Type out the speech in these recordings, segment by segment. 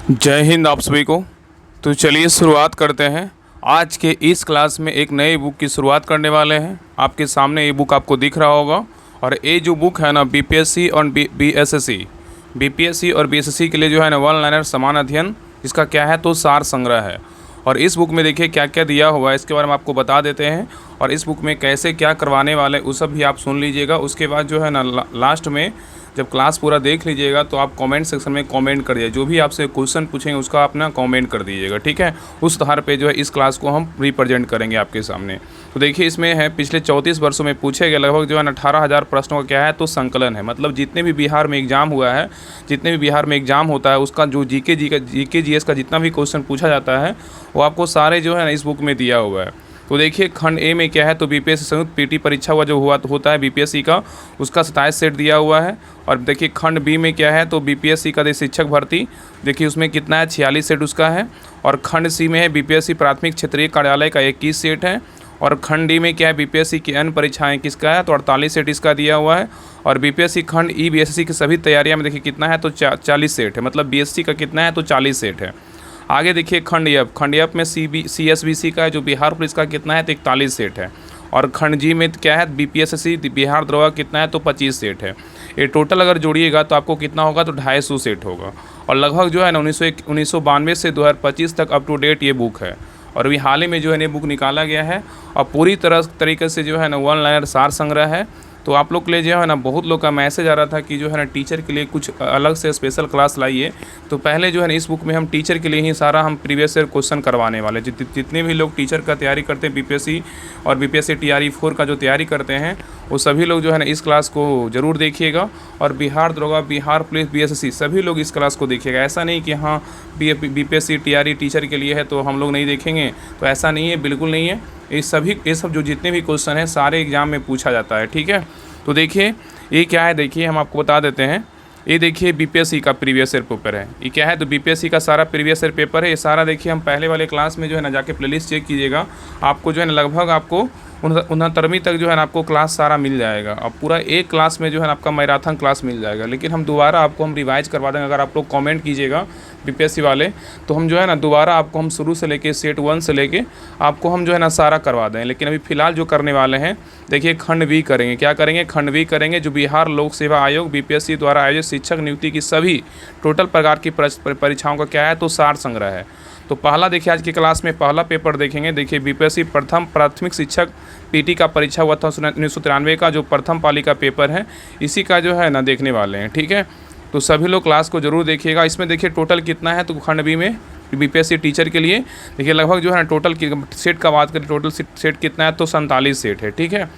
जय हिंद आप सभी को। तो चलिए शुरुआत करते हैं। आज के इस क्लास में एक नई बुक की शुरुआत करने वाले हैं। आपके सामने ये बुक आपको दिख रहा होगा और ये जो बुक है ना बीपीएससी और बीपीएससी और बीएसएससी के लिए जो है ना वन लाइनर समान अध्ययन, इसका क्या है तो सार संग्रह है। और इस बुक में देखिए क्या क्या दिया हुआ है, इसके बारे में आपको बता देते हैं। और इस बुक में कैसे क्या करवाने वाले उस सब भी आप सुन लीजिएगा। उसके बाद जो है ना लास्ट में जब क्लास पूरा देख लीजिएगा तो आप कमेंट सेक्शन में कमेंट कर दीजिए, जो भी आपसे क्वेश्चन पूछेंगे उसका अपना कमेंट कर दीजिएगा, ठीक है। उस आधार पे जो है इस क्लास को हम रिप्रेजेंट करेंगे आपके सामने। तो देखिए इसमें है पिछले 34 वर्षों में पूछे गए लगभग जो है ना 18,000 प्रश्नों का क्या है तो संकलन है। मतलब जितने भी बिहार में एग्जाम हुआ है, जितने भी बिहार में एग्जाम होता है उसका जो जीके जीएस का जितना भी क्वेश्चन पूछा जाता है वो आपको सारे जो है ना इस बुक में दिया हुआ है। तो देखिए खंड ए में क्या है तो बीपीएससी संयुक्त पीटी परीक्षा हुआ जो होता है बीपीएससी का, उसका 27 सेट दिया हुआ है। और देखिए खंड बी में क्या है तो बीपीएससी का शिक्षक भर्ती, देखिए उसमें कितना है 46 सेट उसका है। और खंड सी में है बीपीएससी प्राथमिक क्षेत्रीय कार्यालय का 21 सेट है। और खंड डी में क्या है बीपीएससी की अन्य परीक्षाएं किसका है तो 48 सेट इसका दिया हुआ है। और बीपीएससी खंड ई बीएसएससी की सभी तैयारियां में देखिए कितना है तो 40 सेट है। मतलब बीएससी का कितना है तो 40 सेट है। आगे देखिए खंड एफ में सीएसबीसी का है जो बिहार पुलिस का कितना है तो 41 सेट है। और खंड जी में क्या है बीपीएससी बिहार दरोगा कितना है तो 25 सेट है। ये टोटल अगर जोड़िएगा तो आपको कितना होगा तो 250 सेट होगा। और लगभग जो है ना 1992 से 2025 तक अप टू डेट ये बुक है। और अभी हाल ही में जो है ये बुक निकाला गया है और पूरी तरीके से जो है ना वन लाइनर सार संग्रह है। तो आप लोग के लिए जो है ना बहुत लोग का मैसेज आ रहा था कि जो है ना टीचर के लिए कुछ अलग से स्पेशल क्लास लाइए। तो पहले जो है ना इस बुक में हम टीचर के लिए ही सारा हम प्रीवियस ईयर क्वेश्चन करवाने वाले। जितने भी लोग टीचर का तैयारी करते हैं बीपीएससी और बीपीएससी टीआरई 4 का जो तैयारी करते हैं वो सभी लोग जो है ना इस क्लास को ज़रूर देखिएगा। और बिहार दरोगा, बिहार पुलिस, बीएसएससी सभी लोग इस क्लास को देखिएगा। ऐसा नहीं कि हाँ बीपीएससी टीआरई टीचर के लिए है तो हम लोग नहीं देखेंगे, तो ऐसा नहीं है, बिल्कुल नहीं है। ये सब जो जितने भी क्वेश्चन हैं सारे एग्जाम में पूछा जाता है, ठीक है। तो देखिए ये क्या है, देखिए हम आपको बता देते हैं। ये देखिए बीपीएससी का प्रीवियस ईयर पेपर है। ये क्या है तो बीपीएससी का सारा प्रीवियस ईयर पेपर है। ये सारा देखिए हम पहले वाले क्लास में जो है ना जाके प्लेलिस्ट चेक कीजिएगा, आपको जो है ना लगभग आपको 69वीं तक जो है ना आपको क्लास सारा मिल जाएगा। अब पूरा एक क्लास में जो है ना आपका मैराथन क्लास मिल जाएगा। लेकिन हम दोबारा आपको हम रिवाइज करवा देंगे। अगर आप लोग कमेंट कीजिएगा बीपीएससी वाले तो हम जो है ना दोबारा आपको हम शुरू से लेके सेट 1 से लेके आपको हम जो है ना सारा करवा दें। लेकिन अभी फ़िलहाल जो करने वाले हैं देखिए खंड वी करेंगे। क्या करेंगे? खंड वी करेंगे जो बिहार लोक सेवा आयोग बीपीएससी द्वारा आयोजित शिक्षक नियुक्ति की सभी टोटल प्रकार की परीक्षाओं का क्या है तो सार संग्रह है। तो पहला देखिए आज की क्लास में पहला पेपर देखेंगे। देखिए बीपीएससी प्रथम प्राथमिक शिक्षक पीटी का परीक्षा हुआ था 1993 का, जो प्रथम पाली का पेपर है, इसी का जो है ना देखने वाले हैं, ठीक है। तो सभी लोग क्लास को जरूर देखिएगा। इसमें देखिए टोटल कितना है तो खंड बी में बीपीएससी टीचर के लिए देखिए लगभग जो है ना टोटल सेट का बात करें टोटल सेट कितना है तो 47 सेट है, ठीक है।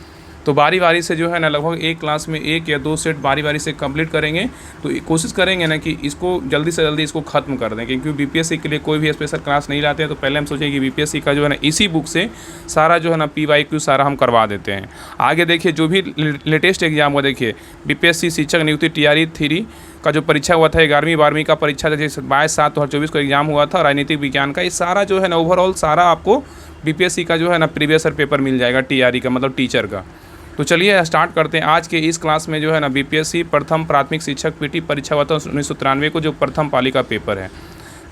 तो बारी बारी से जो है ना लगभग एक क्लास में 1 या 2 सेट बारी बारी से कंप्लीट करेंगे। तो कोशिश करेंगे ना कि इसको जल्दी से जल्दी इसको ख़त्म कर दें, क्योंकि बीपीएससी के लिए कोई भी स्पेशल क्लास नहीं लाते हैं। तो पहले हम सोचें कि बीपीएससी का जो है ना इसी बुक से सारा जो है ना पीवाईक्यू सारा हम करवा देते हैं। आगे देखिए जो भी लेटेस्ट एग्जाम हुआ, देखिए बीपीएससी शिक्षक नियुक्ति टीआरई 3 का जो परीक्षा हुआ था 11वीं 12वीं का परीक्षा था, जैसे 22/7/2024 को एग्जाम हुआ था राजनीतिक विज्ञान का, ये सारा जो है ना ओवरऑल सारा आपको बीपीएससी का जो है ना प्रीवियस ईयर पेपर मिल जाएगा टीआरई का, मतलब टीचर का। तो चलिए स्टार्ट करते हैं। आज के इस क्लास में जो है ना बीपीएससी प्रथम प्राथमिक शिक्षक पीटी परीक्षा हुआ था 1993 को, जो प्रथम पाली का पेपर है।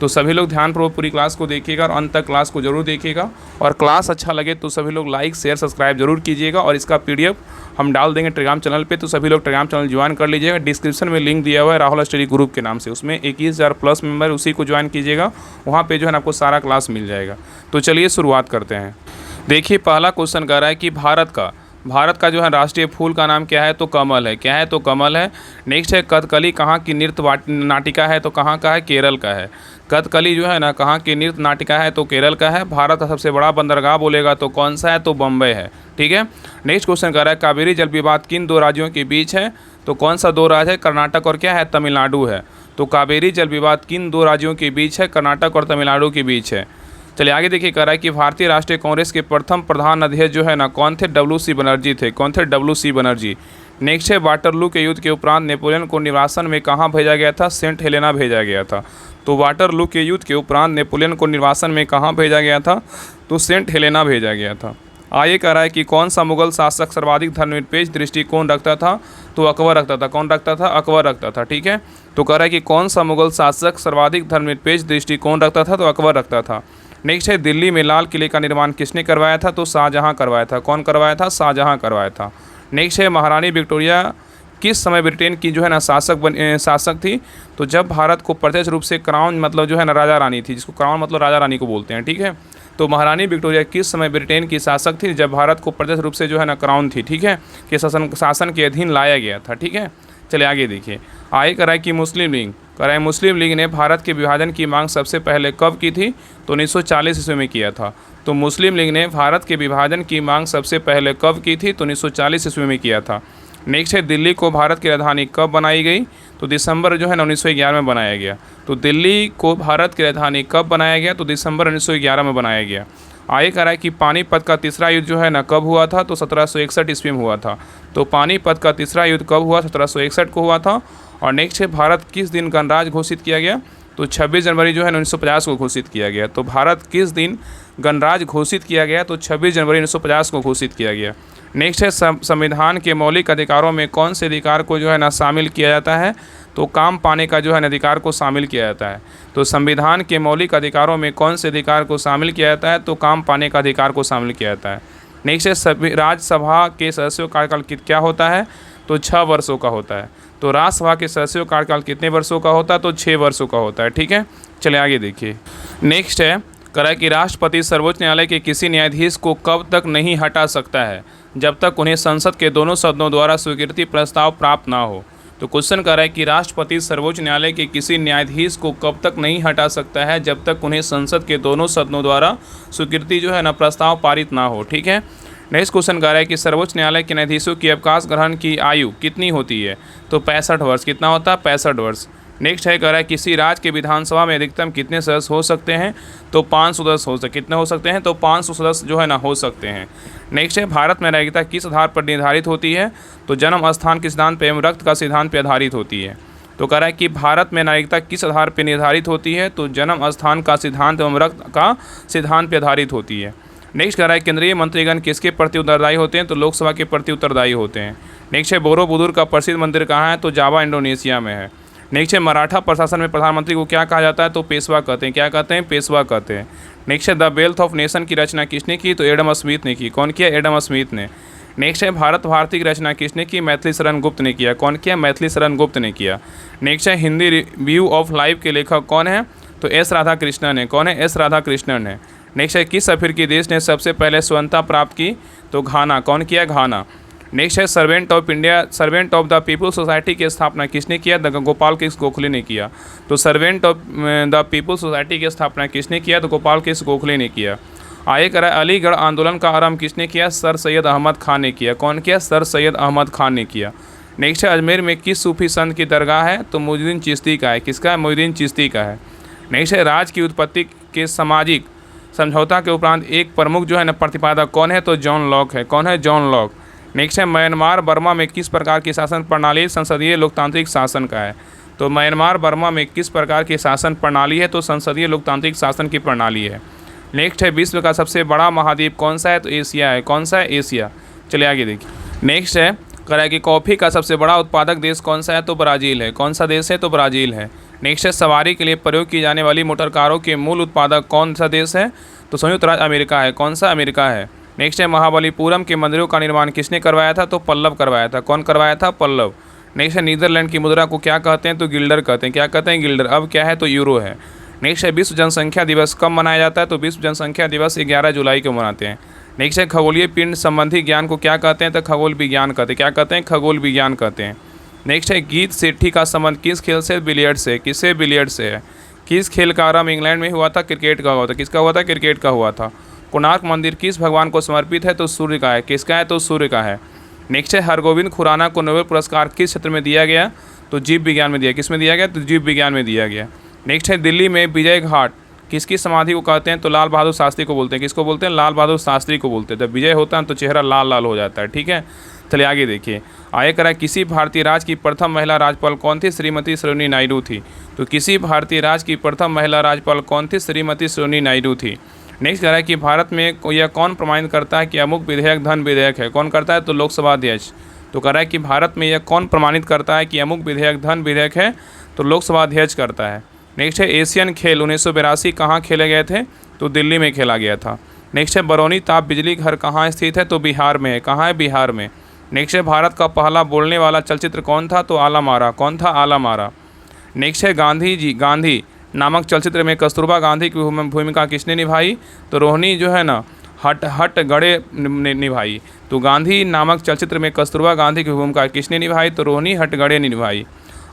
तो सभी लोग ध्यानपूर्वक पूरी क्लास को देखिएगा और अंत तक क्लास को जरूर देखिएगा। और क्लास अच्छा लगे तो सभी लोग लाइक शेयर सब्सक्राइब जरूर कीजिएगा। और इसका पीडीएफ हम डाल देंगे टेलीग्राम चैनल पे, तो सभी लोग टेलीग्राम चैनल ज्वाइन कर लीजिएगा। डिस्क्रिप्शन में लिंक दिया हुआ है राहुल स्टडी ग्रुप के नाम से, उसमें 21,000+ मेंबर, उसी को ज्वाइन कीजिएगा। वहाँ पे जो है ना आपको सारा क्लास मिल जाएगा। तो चलिए शुरुआत करते हैं। देखिए पहला क्वेश्चन कह रहा है कि भारत का जो है राष्ट्रीय फूल का नाम क्या है तो कमल है। क्या है तो कमल है। नेक्स्ट है कथकली कहाँ की नृत्य नाटिका है तो कहाँ का है? केरल का है। कथकली जो है ना कहाँ की नृत्य नाटिका है तो केरल का है। भारत का सबसे बड़ा बंदरगाह बोलेगा तो कौन सा है? तो बम्बई है, ठीक है। नेक्स्ट क्वेश्चन कह रहा है कावेरी जल विवाद किन 2 राज्यों के बीच है तो कौन सा 2 राज्य है? कर्नाटक और क्या है? तमिलनाडु है। तो कावेरी जल विवाद किन 2 राज्यों के बीच है? कर्नाटक और तमिलनाडु के बीच है। चलिए आगे देखिए कह रहा है कि भारतीय राष्ट्रीय कांग्रेस के प्रथम प्रधान अध्यक्ष जो है ना कौन थे? WC बनर्जी थे। कौन थे? WC बनर्जी। नेक्स्ट है वाटरलू के युद्ध के उपरांत नेपोलियन को निर्वासन में कहाँ भेजा गया था? सेंट हेलेना भेजा गया था। तो वाटरलू के युद्ध के उपरांत नेपोलियन को निर्वासन में कहाँ भेजा गया था? तो सेंट हेलेना भेजा गया था। आगे कह रहा है कि कौन सा मुगल शासक सर्वाधिक धर्मनिरपेक्ष दृष्टिकोण रखता था, तो अकबर रखता था। कौन रखता था? अकबर रखता था। ठीक है, तो कह रहा है कि कौन सा मुगल शासक सर्वाधिक धर्मनिरपेक्ष दृष्टिकोण रखता था, तो अकबर रखता था। नेक्स्ट है, दिल्ली में लाल किले का निर्माण किसने करवाया था, तो शाहजहाँ करवाया था। कौन करवाया था? शाहजहाँ करवाया था। नेक्स्ट है, महारानी विक्टोरिया किस समय ब्रिटेन की जो है ना शासक थी, तो जब भारत को प्रत्यक्ष रूप से क्राउन मतलब जो है ना राजा रानी थी, जिसको क्राउन मतलब राजा रानी को बोलते हैं। ठीक है, तो महारानी विक्टोरिया किस समय ब्रिटेन की शासक थी, जब भारत को प्रत्यक्ष रूप से जो है ना क्राउन थी, ठीक है, के शासन के अधीन लाया गया था। ठीक है, चलिए आगे देखिए। आगे कह रहा है कि मुस्लिम लीग, कह रहा है मुस्लिम लीग ने भारत के विभाजन की मांग सबसे पहले कब की थी, तो 1940 ईस्वी में किया था। तो मुस्लिम लीग ने भारत के विभाजन की मांग सबसे पहले कब की थी, तो 1940 ईस्वी में किया था। नेक्स्ट है, दिल्ली को भारत की राजधानी कब बनाई गई, तो दिसंबर जो है ना 1911 में बनाया गया। तो दिल्ली को भारत की राजधानी कब बनाया गया, तो दिसंबर 1911 में बनाया गया। आगे कह रहा है कि पानीपत का तीसरा युद्ध जो है ना कब हुआ था, तो 1761 ईस्वी में हुआ था। तो पानीपत का तीसरा युद्ध कब हुआ, 1761 को हुआ था। और नेक्स्ट है, भारत किस दिन गणराज्य घोषित किया गया, तो 26 जनवरी जो है 1950 को घोषित किया गया। तो भारत किस दिन गणराज्य घोषित किया गया, तो 26 जनवरी 1950 को घोषित किया गया। नेक्स्ट है, संविधान के मौलिक अधिकारों में कौन से अधिकार को जो है ना शामिल किया जाता है, तो काम पाने का जो है ना अधिकार को शामिल किया जाता है। तो संविधान के मौलिक अधिकारों में कौन से अधिकार को शामिल किया जाता है, तो काम पाने का अधिकार को शामिल किया जाता है। नेक्स्ट है, सभी राज्यसभा के सदस्यों का कार्यकाल क्या होता है, तो 6 वर्षों का होता है। तो राज्यसभा के सदस्यों का कार्यकाल कितने वर्षों का होता है, तो 6 वर्षों का होता है। ठीक है, चलिए आगे देखिए। नेक्स्ट है, कह रहा है कि राष्ट्रपति सर्वोच्च न्यायालय के किसी न्यायाधीश को कब तक नहीं हटा सकता है, जब तक उन्हें संसद के दोनों सदनों द्वारा स्वीकृति प्रस्ताव प्राप्त ना हो। तो क्वेश्चन कर रहा है कि राष्ट्रपति सर्वोच्च न्यायालय के किसी न्यायाधीश को कब तक नहीं हटा सकता है, जब तक उन्हें संसद के दोनों सदनों द्वारा स्वीकृति जो है ना प्रस्ताव पारित ना हो। ठीक है, नेक्स्ट क्वेश्चन कर रहा है कि सर्वोच्च न्यायालय के न्यायाधीशों की अवकाश ग्रहण की आयु कितनी होती है, तो 65 वर्ष। कितना होता है? 65 वर्ष। नेक्स्ट है, कह रहा है किसी राज्य के विधानसभा में अधिकतम कितने सदस्य हो सकते हैं, तो 500 सदस्य हो सकते। कितने हो सकते हैं, तो 500 सदस्य जो है ना हो सकते हैं। नेक्स्ट है, भारत में नागरिकता किस आधार पर निर्धारित होती है, तो जन्म स्थान के सिद्धांत पर एवं रक्त का सिद्धांत पर आधारित होती है। तो कह रहा है कि भारत में नागरिकता किस आधार पर निर्धारित होती है, तो जन्म स्थान का सिद्धांत एवं रक्त का सिद्धांत पर आधारित होती है। नेक्स्ट कह रहा है केंद्रीय मंत्रीगण किसके प्रति उत्तरदायी होते हैं, तो लोकसभा के प्रति उत्तरदायी होते हैं। नेक्स्ट है, बोरोबुदुर का प्रसिद्ध मंदिर कहाँ है, तो जावा इंडोनेशिया में है। नेक्स्ट है, मराठा प्रशासन में प्रधानमंत्री को क्या कहा जाता है, तो पेशवा कहते हैं। क्या कहते हैं? पेशवा कहते हैं। नेक्स्ट है, द वेल्थ ऑफ नेशन की रचना किसने की, तो एडम स्मिथ ने की। कौन किया? एडम स्मिथ ने। नेक्स्ट है, भारत भारती की रचना किसने की, मैथिली शरण गुप्त ने किया। कौन किया? मैथिली शरण गुप्त ने किया। नेक्स्ट है, हिंदी रिव्यू ऑफ लाइफ के लेखक कौन है, तो एस राधाकृष्णन है। कौन है? एस राधाकृष्णन है। नेक्स्ट है, किस अफ्रीकी देश ने सबसे पहले स्वतंत्रता प्राप्त की, तो घाना। कौन किया? घाना। नेक्स्ट है, servant of the peoples society की स्थापना किसने किया, द गोपाल कृष्ण गोखले ने किया। तो servant of the peoples society की स्थापना किसने किया, तो गोपाल कृष्ण गोखले ने किया। आगे कह रहा है, अलीगढ़ आंदोलन का आरंभ किसने किया, सर सैयद अहमद खान ने किया। कौन किया? सर सैयद अहमद खान ने किया। नेक्स्ट है, अजमेर में किस सूफी संत की दरगाह है, तो मोइनुद्दीन चिश्ती का है। किसका है? मोइनुद्दीन चिश्ती का है। नेक्स्ट है, राज्य की उत्पत्ति के सामाजिक समझौता के उपरांत एक प्रमुख जो है ना प्रतिपादक कौन है, तो जॉन लॉक है। कौन है? John Locke. नेक्स्ट है, म्यांमार बर्मा में किस प्रकार की शासन प्रणाली संसदीय लोकतांत्रिक शासन का है, तो म्यांमार बर्मा में किस प्रकार की शासन प्रणाली है, तो संसदीय लोकतांत्रिक शासन की प्रणाली है। नेक्स्ट है, विश्व का सबसे बड़ा महाद्वीप कौन सा है, तो एशिया है। कौन सा है? एशिया। चलिए आगे देखिए। नेक्स्ट है, कह रहा है कि कॉफ़ी का सबसे बड़ा उत्पादक देश कौन सा है, तो ब्राज़ील है। कौन सा देश है? तो ब्राज़ील है। नेक्स्ट है, सवारी के लिए प्रयोग की जाने वाली मोटर कारों के मूल उत्पादक कौन सा देश है, तो संयुक्त राज्य अमेरिका है। कौन सा? अमेरिका है। नेक्स्ट है, महाबलीपुरम के मंदिरों का निर्माण किसने करवाया था, तो पल्लव करवाया था। कौन करवाया था? पल्लव। नेक्स्ट है, नीदरलैंड की मुद्रा को क्या कहते हैं, तो गिल्डर कहते हैं। क्या कहते हैं? गिल्डर। अब क्या है, तो यूरो है। नेक्स्ट है, विश्व जनसंख्या दिवस कब मनाया जाता है, तो विश्व जनसंख्या दिवस 11 जुलाई को मनाते हैं। नेक्स्ट है, खगोलीय पिंड संबंधी ज्ञान को क्या कहते हैं, तो खगोल विज्ञान कहते हैं। क्या कहते हैं? खगोल विज्ञान कहते हैं। नेक्स्ट है, गीत सेठी का संबंध किस खेल से? बिलियर्ड से। किससे? बिलियर्ड से है। किस खेल का आरंभ इंग्लैंड में हुआ था? क्रिकेट का हुआ था। किसका हुआ था? क्रिकेट का हुआ था। कोणार्क मंदिर किस भगवान को समर्पित है, तो सूर्य का है। किसका है? तो सूर्य का है। नेक्स्ट है, हरगोविंद खुराना को नोबेल पुरस्कार किस क्षेत्र में दिया गया, तो जीव विज्ञान में दिया। किस में दिया गया? तो जीव विज्ञान में दिया गया। नेक्स्ट है, दिल्ली में विजय घाट किसकी समाधि को कहते हैं, तो लाल बहादुर शास्त्री को बोलते हैं। किसको बोलते हैं? लाल बहादुर शास्त्री को बोलते हैं। जब विजय होता है तो चेहरा लाल लाल हो जाता है। ठीक है, चलिए आगे देखिए। आगे करा, किसी भारतीय राज्य की प्रथम महिला राज्यपाल कौन थी, श्रीमती सरोजिनी नायडू थी। तो किसी भारतीय राज्य की प्रथम महिला राज्यपाल कौन थी, श्रीमती सरोजिनी नायडू थी। नेक्स्ट कह रहा है कि भारत में यह कौन प्रमाणित करता है कि अमुक विधेयक धन विधेयक है। कौन करता है? तो लोकसभा अध्यक्ष। तो कह रहा है कि भारत में यह कौन प्रमाणित करता है कि अमुक विधेयक धन विधेयक है? तो लोकसभा अध्यक्ष करता है। नेक्स्ट है एशियन खेल 1982 कहाँ खेले गए थे? तो दिल्ली में खेला गया था। नेक्स्ट है बरौनी ताप बिजली घर कहाँ स्थित है? तो बिहार में है। कहाँ है? बिहार में। नेक्स्ट है भारत का पहला बोलने वाला चलचित्र कौन था? तो आला मारा। कौन था? आला मारा। नेक्स्ट है गांधी नामक चलचित्र में कस्तूरबा गांधी की भूमिका किसने निभाई? तो रोहिणी जो है ना हट गड़े ने निभाई। तो गांधी नामक चलचित्र में कस्तूरबा गांधी की भूमिका किसने निभाई? तो रोहिणी हटगड़े ने निभाई।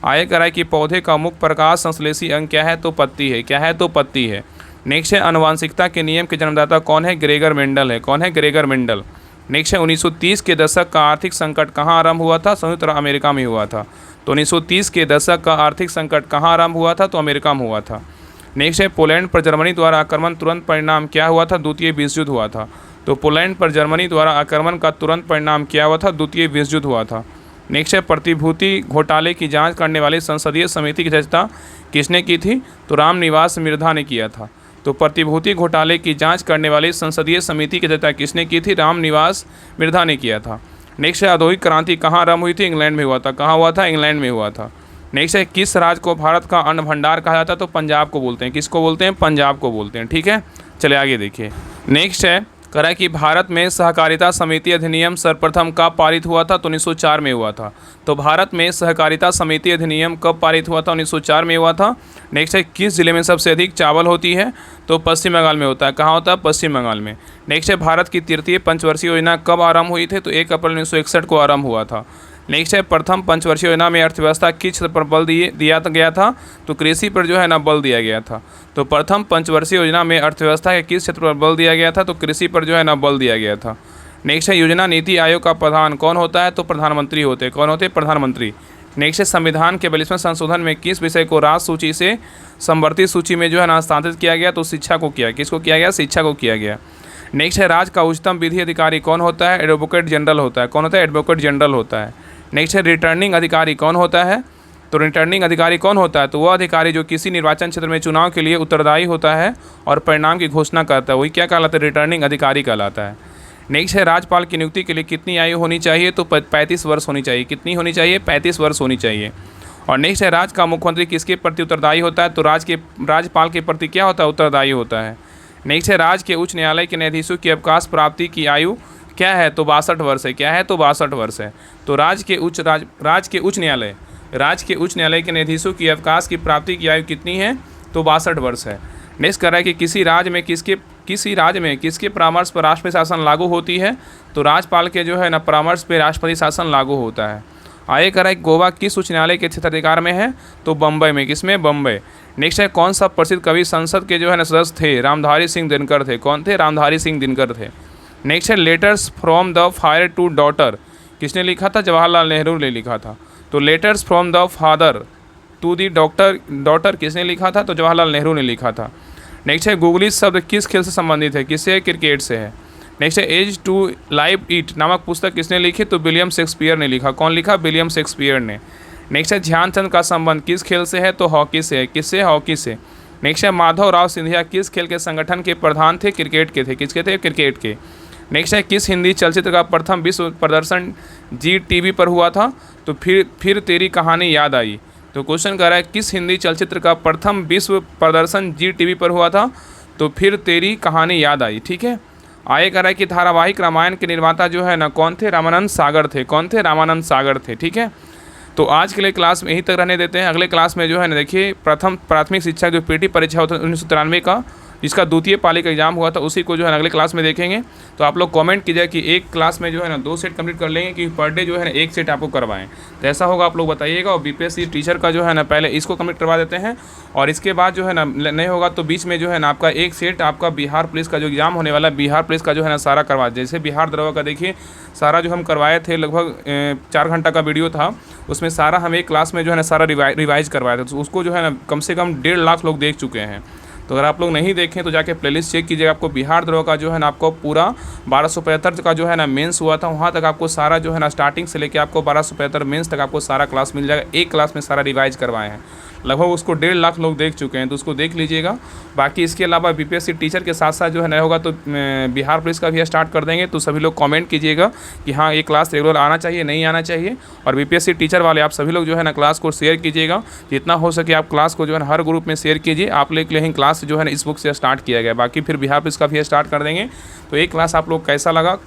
आगे कह रहा है कि पौधे का मुख्य प्रकाश संश्लेषी अंग क्या है? तो पत्ती है। क्या है? तो पत्ती है। नेक्स्ट है आनुवंशिकता के नियम के जन्मदाता कौन है? ग्रेगर मेंडल है। कौन है? Gregor Mendel. नेक्स्ट है 1930 के दशक का आर्थिक संकट कहाँ आरंभ हुआ था? संयुक्त अरब अमेरिका में हुआ था। तो 1930 के दशक का आर्थिक संकट कहाँ आरंभ हुआ था? तो अमेरिका में हुआ था। नेक्स्ट है पोलैंड पर जर्मनी द्वारा आक्रमण तुरंत परिणाम क्या हुआ था? द्वितीय विश्व युद्ध हुआ था। तो पोलैंड पर जर्मनी द्वारा आक्रमण का तुरंत परिणाम क्या हुआ था? द्वितीय विश्व युद्ध हुआ था। नेक्स्ट है प्रतिभूति घोटाले की जांच करने वाली संसदीय समिति की अध्यक्षता किसने की थी? तो रामनिवास मिर्धा ने किया था। तो प्रतिभूति घोटाले की जांच करने वाली संसदीय समिति की अध्यक्षता किसने की थी? रामनिवास मिर्धा ने किया था। नेक्स्ट है औद्योगिक क्रांति कहाँ आरंभ हुई थी? इंग्लैंड में हुआ था। कहाँ हुआ था? इंग्लैंड में हुआ था। नेक्स्ट है किस राज्य को भारत का अन्न भंडार कहा जाता है? तो पंजाब को बोलते हैं। किसको बोलते हैं? पंजाब को बोलते हैं। ठीक है, चले आगे देखिए। नेक्स्ट है कह रहा है कि भारत में सहकारिता समिति अधिनियम सर्वप्रथम कब पारित हुआ था? तो 1904 में हुआ था। तो भारत में सहकारिता समिति अधिनियम कब पारित हुआ था? 1904 में हुआ था। नेक्स्ट है किस जिले में सबसे अधिक चावल होती है? तो पश्चिम बंगाल में होता है। कहाँ होता है? पश्चिम बंगाल में। नेक्स्ट है भारत की तृतीय पंचवर्षीय योजना कब आरंभ हुई थी? तो 1 अप्रैल 1961 को आरंभ हुआ था। नेक्स्ट है प्रथम पंचवर्षीय योजना में अर्थव्यवस्था किस क्षेत्र पर बल दिया गया था? तो कृषि पर जो है ना बल दिया गया था। तो प्रथम पंचवर्षीय योजना में अर्थव्यवस्था के किस क्षेत्र पर बल दिया गया था? तो कृषि पर जो है ना बल दिया गया था। नेक्स्ट है योजना नीति आयोग का प्रधान कौन होता है? तो प्रधानमंत्री होते हैं। कौन होते हैं? प्रधानमंत्री। नेक्स्ट है संविधान के 42वें संशोधन में किस विषय को राज्य सूची से समवर्ती सूची में जो है ना स्थानांतरित किया गया? तो शिक्षा को किया। किसको किया गया? शिक्षा को किया गया। नेक्स्ट है राज्य का उच्चतम विधि अधिकारी कौन होता है? एडवोकेट जनरल होता है। कौन होता है? एडवोकेट जनरल होता है। नेक्स्ट है रिटर्निंग अधिकारी कौन होता है? तो रिटर्निंग अधिकारी कौन होता है? तो वह अधिकारी जो किसी निर्वाचन क्षेत्र में चुनाव के लिए उत्तरदायी होता है और परिणाम की घोषणा करता है, वही क्या कहलाता है? रिटर्निंग अधिकारी कहलाता है। नेक्स्ट है राज्यपाल की नियुक्ति के लिए कितनी आयु होनी चाहिए? तो 35 वर्ष होनी चाहिए। कितनी होनी चाहिए? 35 वर्ष होनी चाहिए। और नेक्स्ट है राज्य का मुख्यमंत्री किसके प्रति उत्तरदायी होता है? तो राज्यपाल के प्रति क्या होता है? उत्तरदायी होता है। नेक्स्ट है राज्य के उच्च न्यायालय के न्यायाधीशों की अवकाश प्राप्ति की आयु क्या है? तो 62 वर्ष है। क्या है? तो 62 वर्ष है। तो राज्य के उच्च न्यायालय के न्यायाधीशों की अवकाश की प्राप्ति की आयु कितनी है? तो 62 वर्ष है। नेक्स्ट कर रहा है कि किसी राज्य में किसके परामर्श पर राष्ट्रपति शासन लागू होती है? तो राज्यपाल के जो है ना परामर्श पर राष्ट्रपति शासन लागू होता है। आगे कर रहा है गोवा किस उच्च न्यायालय के क्षेत्राधिकार में है? तो बम्बई में। किसमें? बम्बई। नेक्स्ट है कौन सा प्रसिद्ध कवि संसद के जो है ना सदस्य थे? रामधारी सिंह दिनकर थे। कौन थे? रामधारी सिंह दिनकर थे। नेक्स्ट है letters from the father to daughter किसने लिखा था? जवाहरलाल नेहरू ने लिखा था। तो letters from the father to the daughter किसने लिखा था? तो जवाहरलाल नेहरू ने लिखा था। नेक्स्ट है गूगली शब्द किस खेल से संबंधित है? किससे? क्रिकेट से है। नेक्स्ट है एज टू लाइव इट नामक पुस्तक किसने लिखी? तो विलियम शेक्सपियर ने लिखा। कौन लिखा? विलियम शेक्सपियर ने। नेक्स्ट है ध्यानचंद का संबंध किस खेल से है? तो हॉकी से है। किससे? हॉकी से। नेक्स्ट है माधवराव सिंधिया किस खेल के संगठन के प्रधान थे? क्रिकेट के थे। किसके थे? क्रिकेट के। नेक्स्ट है किस हिंदी चलचित्र का प्रथम विश्व प्रदर्शन जी टीवी पर हुआ था? तो फिर तेरी कहानी याद आई। तो क्वेश्चन कर रहा है किस हिंदी चलचित्र का प्रथम विश्व प्रदर्शन जी टीवी पर हुआ था? तो फिर तेरी कहानी याद आई। ठीक है। आगे कर रहा है कि धारावाहिक रामायण के निर्माता जो है ना कौन थे? रामानंद सागर थे। कौन थे? रामानंद सागर थे। ठीक है। तो आज के लिए क्लास में यहीं तक रहने देते हैं। अगले क्लास में जो है ना देखिए प्रथम प्राथमिक शिक्षा जो पीटी परीक्षा होता है 1993 का जिसका द्वितीय पाली का एग्जाम हुआ था उसी को जो है अगले क्लास में देखेंगे। तो आप लोग कमेंट कीजिए कि एक क्लास में जो है ना 2 सेट कंप्लीट कर लेंगे कि पर डे जो है ना 1 सेट आपको करवाएं। तो ऐसा होगा आप लोग बताइएगा। और बीपीएससी टीचर का जो है ना पहले इसको कंप्लीट करवा देते हैं और इसके बाद जो है ना नहीं होगा तो बीच में जो है ना आपका 1 सेट आपका बिहार पुलिस का जो एग्जाम होने वाला है बिहार पुलिस का जो है ना सारा करवा। जैसे बिहार दरोगा का देखिए सारा जो हम करवाए थे लगभग 4 घंटा का वीडियो था उसमें सारा हम एक क्लास में जो है ना सारा रिवाइज करवाए थे। तो उसको जो है ना कम से कम 1.5 लाख लोग देख चुके हैं। तो अगर आप लोग नहीं देखें तो जाके प्लेलिस्ट चेक कीजिएगा। आपको बिहार दरोगा का जो है ना आपको पूरा 1275 का जो है ना मेंस हुआ था वहाँ तक आपको सारा जो है ना स्टार्टिंग से लेके आपको 1275 मेंस तक आपको सारा क्लास मिल जाएगा। एक क्लास में सारा रिवाइज करवाए हैं। लगभग उसको 1.5 लाख लोग देख चुके हैं, तो उसको देख लीजिएगा। बाकी इसके अलावा बीपीएससी टीचर के साथ साथ जो है नया होगा तो बिहार पुलिस का भी स्टार्ट कर देंगे। तो सभी लोग कमेंट कीजिएगा कि हाँ ये क्लास रेगुलर आना चाहिए, नहीं आना चाहिए। और बीपीएससी टीचर वाले आप सभी लोग जो है ना क्लास को शेयर कीजिएगा, जितना हो सके आप क्लास को जो है ना हर ग्रुप में शेयर कीजिए। आप लोग के लिए क्लास जो है ना इस बुक से स्टार्ट किया गया, बाकी फिर बिहार पुलिस का भी स्टार्ट कर देंगे। तो एक क्लास आप लोग कैसा लगा,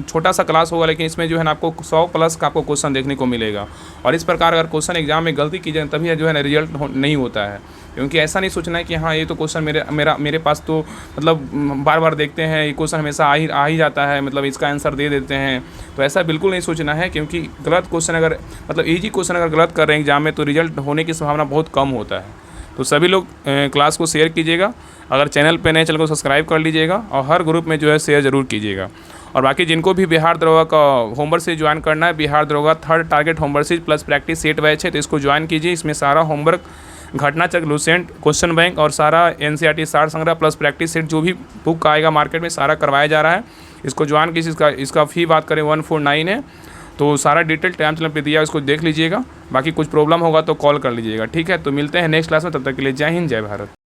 छोटा सा क्लास होगा, लेकिन इसमें जो है ना आपको 100+ का आपको क्वेश्चन देखने को मिलेगा। और इस प्रकार अगर क्वेश्चन एग्जाम में गलती की जाए तभी जो है ना रिजल्ट नहीं होता है। क्योंकि ऐसा नहीं सोचना है कि हाँ ये तो क्वेश्चन मेरे पास तो मतलब बार बार देखते हैं ये क्वेश्चन हमेशा आ ही जाता है, मतलब इसका आंसर दे देते हैं। तो ऐसा बिल्कुल नहीं सोचना है, क्योंकि गलत क्वेश्चन अगर मतलब ईजी क्वेश्चन अगर गलत कर रहे हैं एग्जाम में तो रिजल्ट होने की संभावना बहुत कम होता है। तो सभी लोग क्लास को शेयर कीजिएगा। अगर चैनल पे नए, चैनल को सब्सक्राइब कर लीजिएगा और हर ग्रुप में जो है शेयर ज़रूर कीजिएगा। और बाकी जिनको भी बिहार दरोगा का होमवर्क से ज्वाइन करना है, बिहार दरोगा 3rd target homework series plus practice set batch है, तो इसको ज्वाइन कीजिए। इसमें सारा होमवर्क, घटना चक्र, लूसेंट, क्वेश्चन बैंक और सारा एनसीईआरटी सार संग्रह प्लस प्रैक्टिस सेट जो भी बुक आएगा मार्केट में सारा करवाया जा रहा है। इसको ज्वाइन कीजिए। इसका फ़ी बात करें 149 है। तो सारा डिटेल टाइम चैनल पे दिया, इसको देख लीजिएगा। बाकी कुछ प्रॉब्लम होगा तो कॉल कर लीजिएगा, ठीक है। तो मिलते हैं नेक्स्ट क्लास में, तब तक के लिए जय हिंद, जय भारत।